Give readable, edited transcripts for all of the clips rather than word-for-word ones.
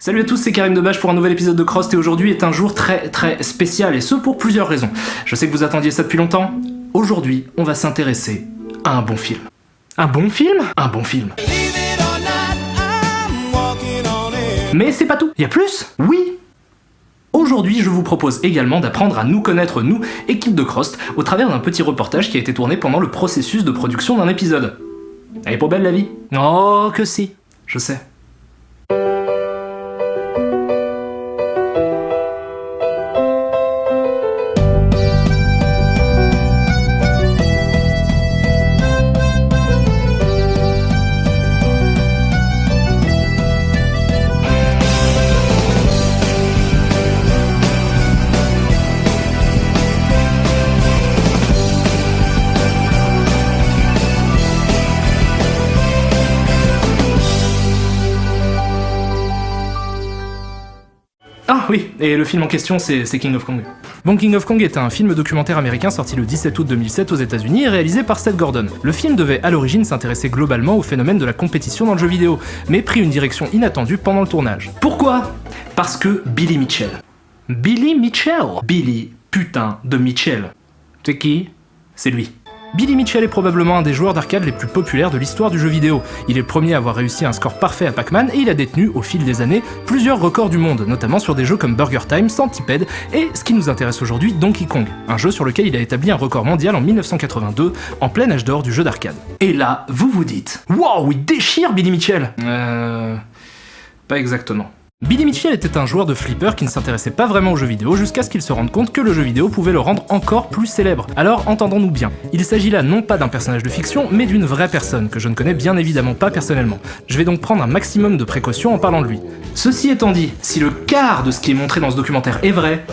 Salut à tous, c'est Karim Debache pour un nouvel épisode de Crost et aujourd'hui est un jour très spécial et ce pour plusieurs raisons. Je sais que vous attendiez ça depuis longtemps. Aujourd'hui, on va s'intéresser à un bon film. Un bon film ? Un bon film. Mais c'est pas tout, y a plus ? Oui ! Aujourd'hui, je vous propose également d'apprendre à nous connaître, nous, équipe de Crost, au travers d'un petit reportage qui a été tourné pendant le processus de production d'un épisode. Elle est pas belle la vie ? Oh que si, je sais. Ah oui, et le film en question c'est King of Kong. Bon, King of Kong est un film documentaire américain sorti le 17 août 2007 aux États-Unis et réalisé par Seth Gordon. Le film devait à l'origine s'intéresser globalement au phénomène de la compétition dans le jeu vidéo, mais prit une direction inattendue pendant le tournage. Pourquoi ? Parce que Billy Mitchell. Billy Mitchell ? Billy, putain de Mitchell. C'est qui ? C'est lui. Billy Mitchell est probablement un des joueurs d'arcade les plus populaires de l'histoire du jeu vidéo. Il est le premier à avoir réussi un score parfait à Pac-Man et il a détenu, au fil des années, plusieurs records du monde, notamment sur des jeux comme Burger Time, Centipede et, ce qui nous intéresse aujourd'hui, Donkey Kong, un jeu sur lequel il a établi un record mondial en 1982, en plein âge d'or du jeu d'arcade. Et là, vous vous dites « Wow, il déchire Billy Mitchell !» Pas exactement. Billy Mitchell était un joueur de flipper qui ne s'intéressait pas vraiment aux jeux vidéo jusqu'à ce qu'il se rende compte que le jeu vidéo pouvait le rendre encore plus célèbre. Alors entendons-nous bien, il s'agit là non pas d'un personnage de fiction, mais d'une vraie personne, que je ne connais bien évidemment pas personnellement. Je vais donc prendre un maximum de précautions en parlant de lui. Ceci étant dit, si le quart de ce qui est montré dans ce documentaire est vrai,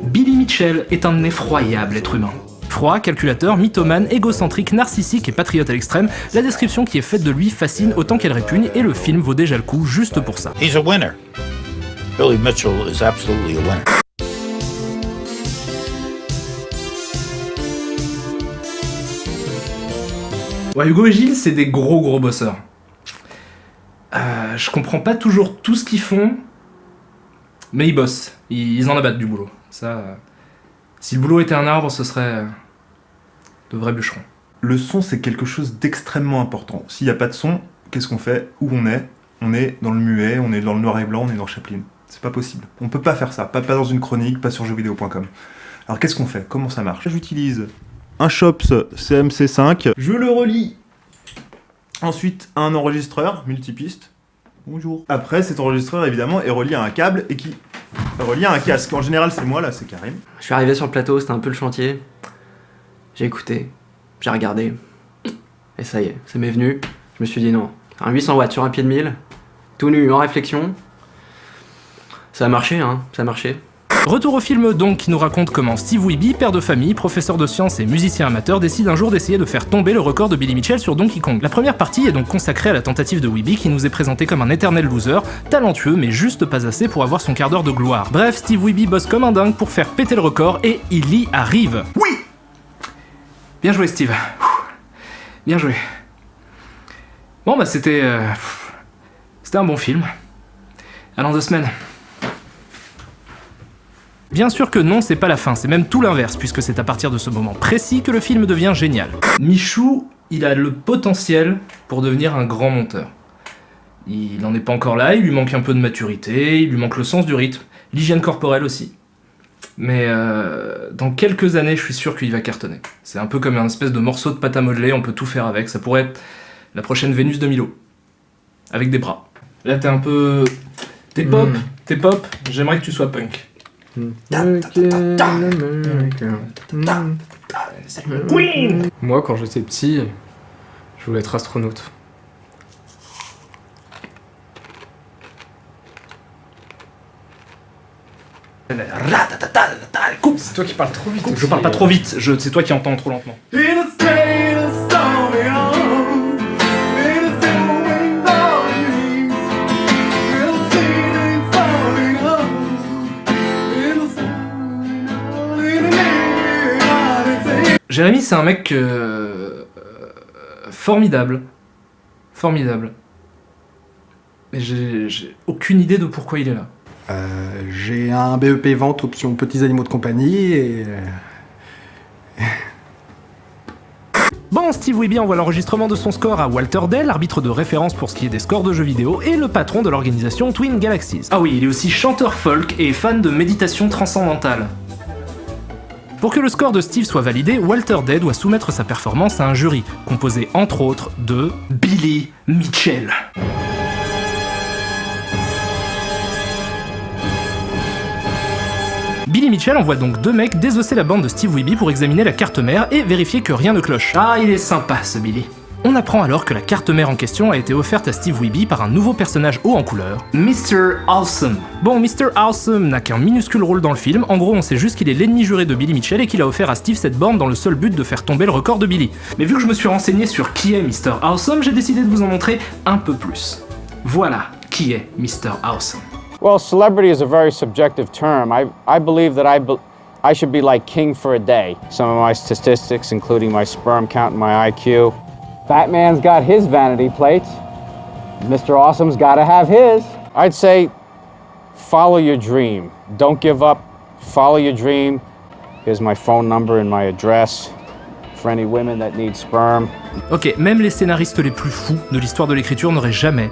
Billy Mitchell est un effroyable être humain. Froid, calculateur, mythomane, égocentrique, narcissique et patriote à l'extrême, la description qui est faite de lui fascine autant qu'elle répugne et le film vaut déjà le coup juste pour ça. He's a winner. Billy Mitchell is absolutely a winner. Ouais, Hugo et Gilles, c'est des gros bosseurs. Je comprends pas toujours tout ce qu'ils font, mais ils bossent. Ils en abattent du boulot. Ça... Si le boulot était un arbre, ce serait de vrais bûcherons. Le son, c'est quelque chose d'extrêmement important. S'il n'y a pas de son, qu'est-ce qu'on fait ? Où on est ? On est dans le muet, on est dans le noir et blanc, on est dans Chaplin. C'est pas possible. On peut pas faire ça. Pas dans une chronique, pas sur jeuxvideo.com. Alors qu'est-ce qu'on fait ? Comment ça marche ? J'utilise un Chops CMC5. Je le relie ensuite à un enregistreur multipiste. Bonjour. Après, cet enregistreur, évidemment, est relié à un câble et qui est relié à un casque. En général, c'est moi, là, c'est Karim. Je suis arrivé sur le plateau, c'était un peu le chantier. J'ai écouté, j'ai regardé, et ça y est, ça m'est venu. Je me suis dit non, un 800 watts sur un pied de mille, tout nu, en réflexion. Ça a marché, hein, ça a marché. Retour au film donc, qui nous raconte comment Steve Wiebe, père de famille, professeur de sciences et musicien amateur, décide un jour d'essayer de faire tomber le record de Billy Mitchell sur Donkey Kong. La première partie est donc consacrée à la tentative de Wiebe qui nous est présenté comme un éternel loser, talentueux mais juste pas assez pour avoir son quart d'heure de gloire. Bref, Steve Wiebe bosse comme un dingue pour faire péter le record et il y arrive. Oui ! Bien joué Steve. Bien joué. Bon bah c'était un bon film. À dans 2 semaines. Bien sûr que non, c'est pas la fin, c'est même tout l'inverse, puisque c'est à partir de ce moment précis que le film devient génial. Michou, il a le potentiel pour devenir un grand monteur. Il n'en est pas encore là, il lui manque un peu de maturité, il lui manque le sens du rythme, l'hygiène corporelle aussi. Mais dans quelques années, je suis sûr qu'il va cartonner. C'est un peu comme un espèce de morceau de pâte à modeler, on peut tout faire avec, ça pourrait être la prochaine Vénus de Milo. Avec des bras. Là t'es un peu... T'es pop, j'aimerais que tu sois punk. Moi, quand j'étais petit, je voulais être astronaute. C'est toi qui parles trop vite. Je parle pas trop vite, c'est toi qui entends trop lentement. Jérémy, c'est un mec formidable. Mais j'ai aucune idée de pourquoi il est là. J'ai un BEP vente option petits animaux de compagnie et... Bon, Steve Wiebe envoie l'enregistrement de son score à Walter Dell, arbitre de référence pour ce qui est des scores de jeux vidéo, et le patron de l'organisation Twin Galaxies. Ah oui, il est aussi chanteur folk et fan de méditation transcendantale. Pour que le score de Steve soit validé, Walter Day doit soumettre sa performance à un jury, composé entre autres de Billy Mitchell. Billy Mitchell envoie donc 2 mecs désosser la bande de Steve Wiebe pour examiner la carte mère et vérifier que rien ne cloche. Ah, il est sympa ce Billy. On apprend alors que la carte mère en question a été offerte à Steve Wiebe par un nouveau personnage haut en couleur, Mr. Awesome. Bon, Mr. Awesome n'a qu'un minuscule rôle dans le film, en gros on sait juste qu'il est l'ennemi juré de Billy Mitchell et qu'il a offert à Steve cette borne dans le seul but de faire tomber le record de Billy. Mais vu que je me suis renseigné sur qui est Mr. Awesome, j'ai décidé de vous en montrer un peu plus. Voilà qui est Mr. Awesome. Well, celebrity is a very subjective term. I believe that I should be like king for a day. Some of my statistics, including my sperm count and my IQ. Batman's got his vanity plates. Mr. Awesome's gotta have his. I'd say, follow your dream. Don't give up. Follow your dream. Here's my phone number and my address for any women that need sperm. Ok, même les scénaristes les plus fous de l'histoire de l'écriture n'auraient jamais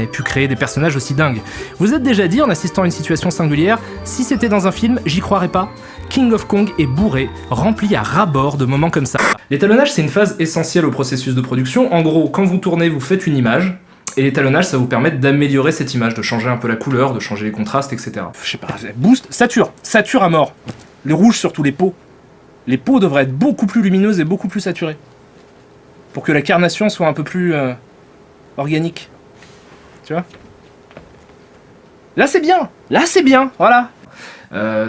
pu créer des personnages aussi dingues. Vous êtes déjà dit en assistant à une situation singulière, si c'était dans un film, j'y croirais pas. King of Kong est bourré, rempli à ras-bord de moments comme ça. L'étalonnage, c'est une phase essentielle au processus de production. En gros, quand vous tournez, vous faites une image, et l'étalonnage, ça vous permet d'améliorer cette image, de changer un peu la couleur, de changer les contrastes, etc. Je sais pas, boost, sature à mort. Les rouges, surtout les peaux. Les peaux devraient être beaucoup plus lumineuses et beaucoup plus saturées. Pour que la carnation soit un peu plus organique. Tu vois ? Là c'est bien, voilà.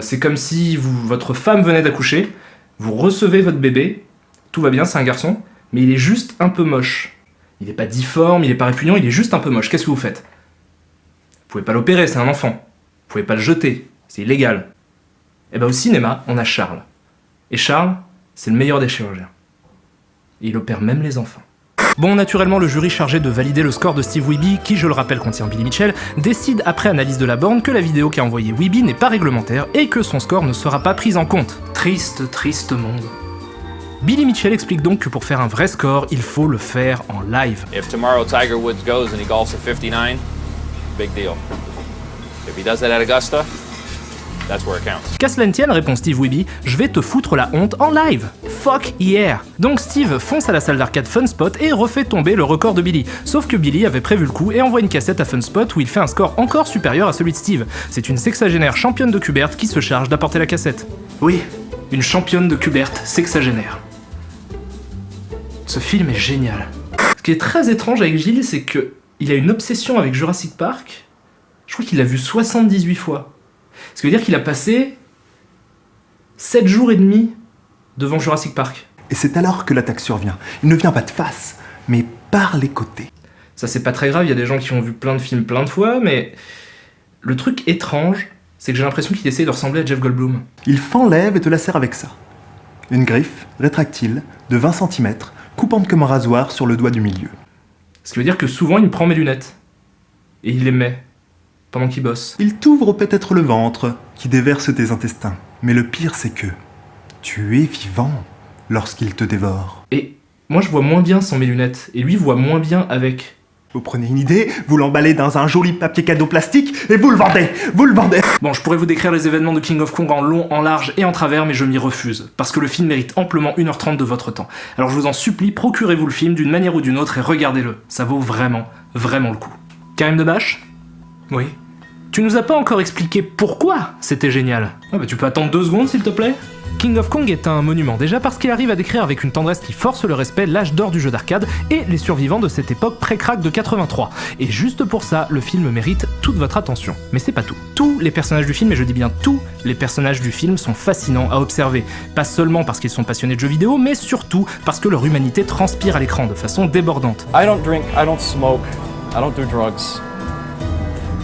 C'est comme si votre femme venait d'accoucher, vous recevez votre bébé, tout va bien, c'est un garçon, mais il est juste un peu moche. Il est pas difforme, il est pas répugnant, il est juste un peu moche. Qu'est-ce que vous faites ? Vous pouvez pas l'opérer, c'est un enfant. Vous pouvez pas le jeter, c'est illégal. Et ben au cinéma, on a Charles. Et Charles, c'est le meilleur des chirurgiens. Et il opère même les enfants. Bon, naturellement, le jury chargé de valider le score de Steve Wiebe, qui, je le rappelle, contient Billy Mitchell, décide après analyse de la borne que la vidéo qu'a envoyée Wiebe n'est pas réglementaire et que son score ne sera pas pris en compte. Triste, triste monde. Billy Mitchell explique donc que pour faire un vrai score, il faut le faire en live. If tomorrow Tiger Woods goes and he golfs at 59, big deal. If he does that at Augusta, that's where it counts. Qu'à cela ne tienne, répond Steve Wiebe, je vais te foutre la honte en live. Fuck yeah. Donc Steve fonce à la salle d'arcade Funspot et refait tomber le record de Billy. Sauf que Billy avait prévu le coup et envoie une cassette à Funspot où il fait un score encore supérieur à celui de Steve. C'est une sexagénaire championne de Kubert qui se charge d'apporter la cassette. Oui, une championne de Kubert sexagénaire. Ce film est génial. Ce qui est très étrange avec Gilles, c'est que il a une obsession avec Jurassic Park. Je crois qu'il l'a vu 78 fois. Ce qui veut dire qu'il a passé 7 jours et demi devant Jurassic Park. Et c'est alors que l'attaque survient. Il ne vient pas de face, mais par les côtés. Ça c'est pas très grave, il y a des gens qui ont vu plein de films plein de fois, mais le truc étrange, c'est que j'ai l'impression qu'il essaye de ressembler à Jeff Goldblum. Il fenlève et te la sert avec ça. Une griffe rétractile de 20 cm, coupante comme un rasoir sur le doigt du milieu. Ce qui veut dire que souvent il me prend mes lunettes. Et il les met. Pendant qu'il bosse. Il t'ouvre peut-être le ventre, qui déverse tes intestins. Mais le pire, c'est que tu es vivant lorsqu'il te dévore. Et moi, je vois moins bien sans mes lunettes, et lui voit moins bien avec. Vous prenez une idée, vous l'emballez dans un joli papier cadeau plastique, et vous le vendez. Bon, je pourrais vous décrire les événements de King of Kong en long, en large et en travers, mais je m'y refuse, parce que le film mérite amplement 1h30 de votre temps. Alors je vous en supplie, procurez-vous le film d'une manière ou d'une autre et regardez-le. Ça vaut vraiment, vraiment le coup. Karim Debache ? Oui. Tu nous as pas encore expliqué pourquoi c'était génial. Ah bah tu peux attendre 2 secondes s'il te plaît. King of Kong est un monument, déjà parce qu'il arrive à décrire avec une tendresse qui force le respect l'âge d'or du jeu d'arcade et les survivants de cette époque pré-crack de 83. Et juste pour ça, le film mérite toute votre attention. Mais c'est pas tout. Tous les personnages du film, et je dis bien tous les personnages du film, sont fascinants à observer. Pas seulement parce qu'ils sont passionnés de jeux vidéo, mais surtout parce que leur humanité transpire à l'écran de façon débordante. I don't drink, I don't smoke, I don't do drugs.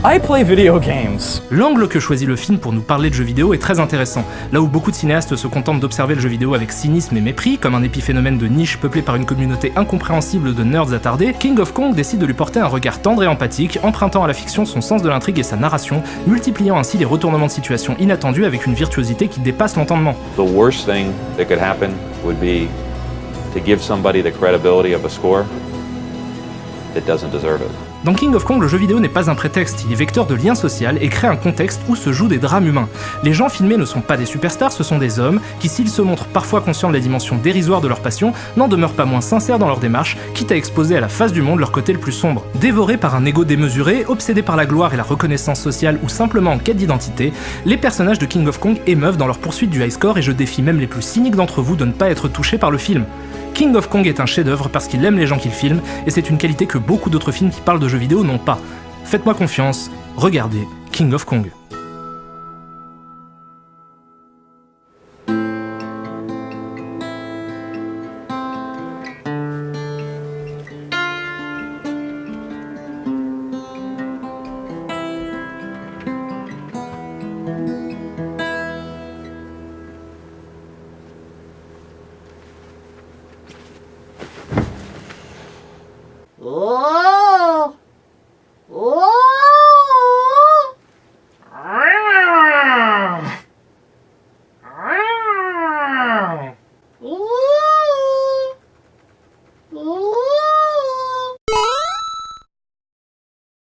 I play video games. L'angle que choisit le film pour nous parler de jeux vidéo est très intéressant. Là où beaucoup de cinéastes se contentent d'observer le jeu vidéo avec cynisme et mépris, comme un épiphénomène de niche peuplé par une communauté incompréhensible de nerds attardés, King of Kong décide de lui porter un regard tendre et empathique, empruntant à la fiction son sens de l'intrigue et sa narration, multipliant ainsi les retournements de situation inattendus avec une virtuosité qui dépasse l'entendement. The worst thing that could happen would be to give somebody the credibility of a score that doesn't deserve it. Dans King of Kong, le jeu vidéo n'est pas un prétexte, il est vecteur de lien social et crée un contexte où se jouent des drames humains. Les gens filmés ne sont pas des superstars, ce sont des hommes qui, s'ils se montrent parfois conscients de la dimension dérisoire de leur passion, n'en demeurent pas moins sincères dans leur démarche, quitte à exposer à la face du monde leur côté le plus sombre. Dévorés par un ego démesuré, obsédés par la gloire et la reconnaissance sociale ou simplement en quête d'identité, les personnages de King of Kong émeuvent dans leur poursuite du high score et je défie même les plus cyniques d'entre vous de ne pas être touchés par le film. King of Kong est un chef-d'œuvre parce qu'il aime les gens qu'il filme, et c'est une qualité que beaucoup d'autres films qui parlent de jeux vidéo n'ont pas. Faites-moi confiance, regardez King of Kong. Oh